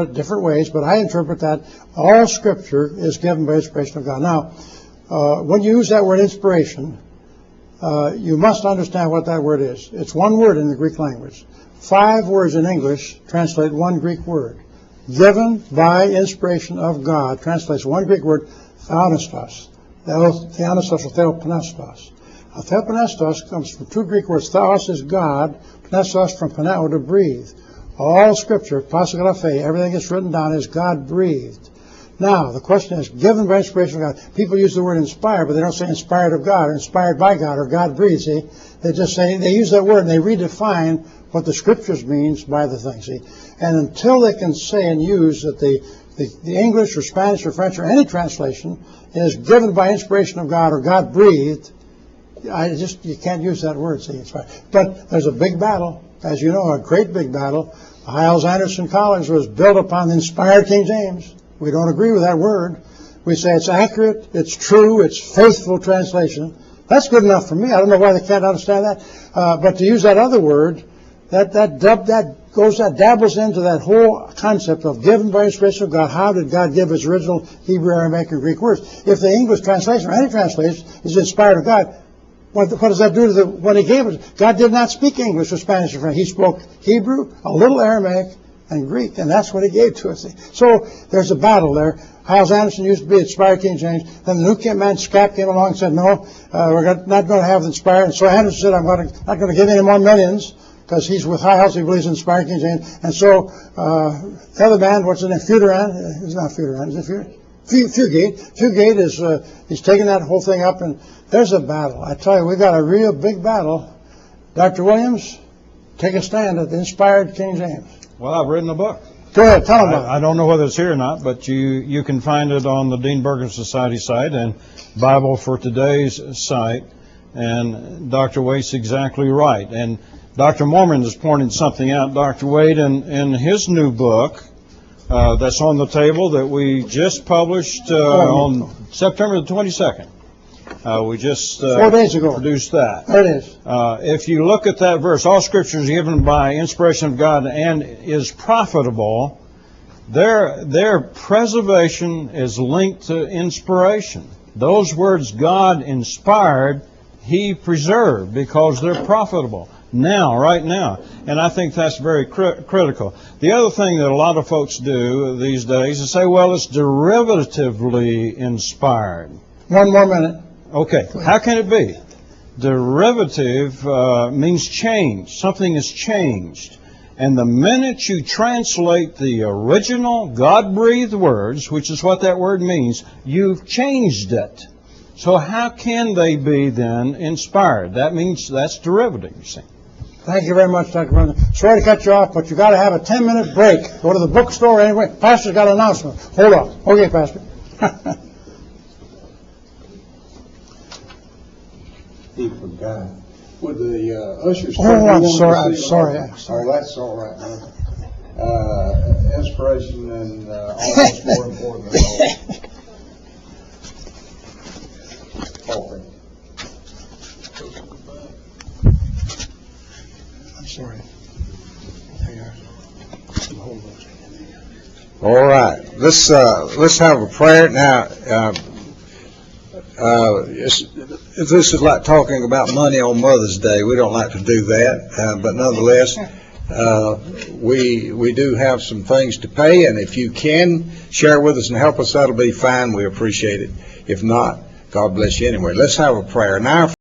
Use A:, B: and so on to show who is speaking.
A: different ways, but I interpret that all Scripture is given by inspiration of God. Now, when you use that word inspiration, you must understand what that word is. It's one word in the Greek language. 5 words in English translate one Greek word. Given by inspiration of God translates one Greek word, theopneustos. Theopneustos or theopneustos. Theopneustos comes from 2 Greek words. Theos is God, pneustos from pneo, to breathe. All Scripture, passagraphe, everything that's written down is God breathed. Now, the question is, given by inspiration of God. People use the word inspired, but they don't say inspired of God or inspired by God or God breathed, see? They just say, they use that word and they redefine what the Scriptures means by the thing, see? And until they can say and use that the English or Spanish or French or any translation is given by inspiration of God or God breathed, you can't use that word, see? But there's a big battle, as you know, a great big battle. Hyles Anderson College was built upon the inspired King James. We don't agree with that word. We say it's accurate, it's true, it's faithful translation. That's good enough for me. I don't know why they can't understand that. But to use that other word, that dabbles into that whole concept of given by inspiration of God. How did God give His original Hebrew, Aramaic, and Greek words? If the English translation or any translation is inspired of God, what does that do to when He gave it? God did not speak English or Spanish or French. He spoke Hebrew, a little Aramaic, and Greek, and that's what He gave to us. So there's a battle there. Hyles Anderson used to be inspired King James. Then the New King man, Scap, came along and said, no, we're not going to have the inspired. And so Anderson said, I'm not going to give any more millions, because he's with Hyles, he believes in inspired King James. And so the other man, what's his name, Feuderan? It's not Feuderan, is it Fugate? Fugate is he's taking that whole thing up, and there's a battle. I tell you, we've got a real big battle. Dr. Williams, take a stand at the inspired King James.
B: Well, I've written a book.
A: Go ahead, tell them about it.
B: I don't know whether it's here or not, but you can find it on the Dean Bergen Society site and Bible for Today's site. And Dr. Waite's exactly right. And Dr. Mormon is pointing something out. Dr. Waite, in his new book that's on the table that we just published on September the 22nd. We just
A: 4 days ago
B: produced that.
A: There it is.
B: If you look at that verse, all Scripture is given by inspiration of God and is profitable. Their preservation is linked to inspiration. Those words God inspired, He preserved because they're profitable now, right now. And I think that's very critical. The other thing that a lot of folks do these days is say, well, it's derivatively inspired.
A: One more minute.
B: Okay, how can it be? Derivative means change. Something is changed. And the minute you translate the original God-breathed words, which is what that word means, you've changed it. So how can they be then inspired? That means that's derivative, you see.
A: Thank you very much, Dr. Brennan. Sorry to cut you off, but you got to have a 10-minute break. Go to the bookstore anyway. Pastor's got an announcement. Hold on. Okay, Pastor.
C: He forgot. Would the ushers...
A: Oh, I'm sorry.
C: Oh, that's all right. Inspiration and almost more important than all. Okay.
A: I'm sorry.
C: All right. Let's have a prayer now. This is like talking about money on Mother's Day. We don't like to do that, but nonetheless, we do have some things to pay, and if you can share with us and help us, that'll be fine. We appreciate it. If not, God bless you anyway. Let's have a prayer now.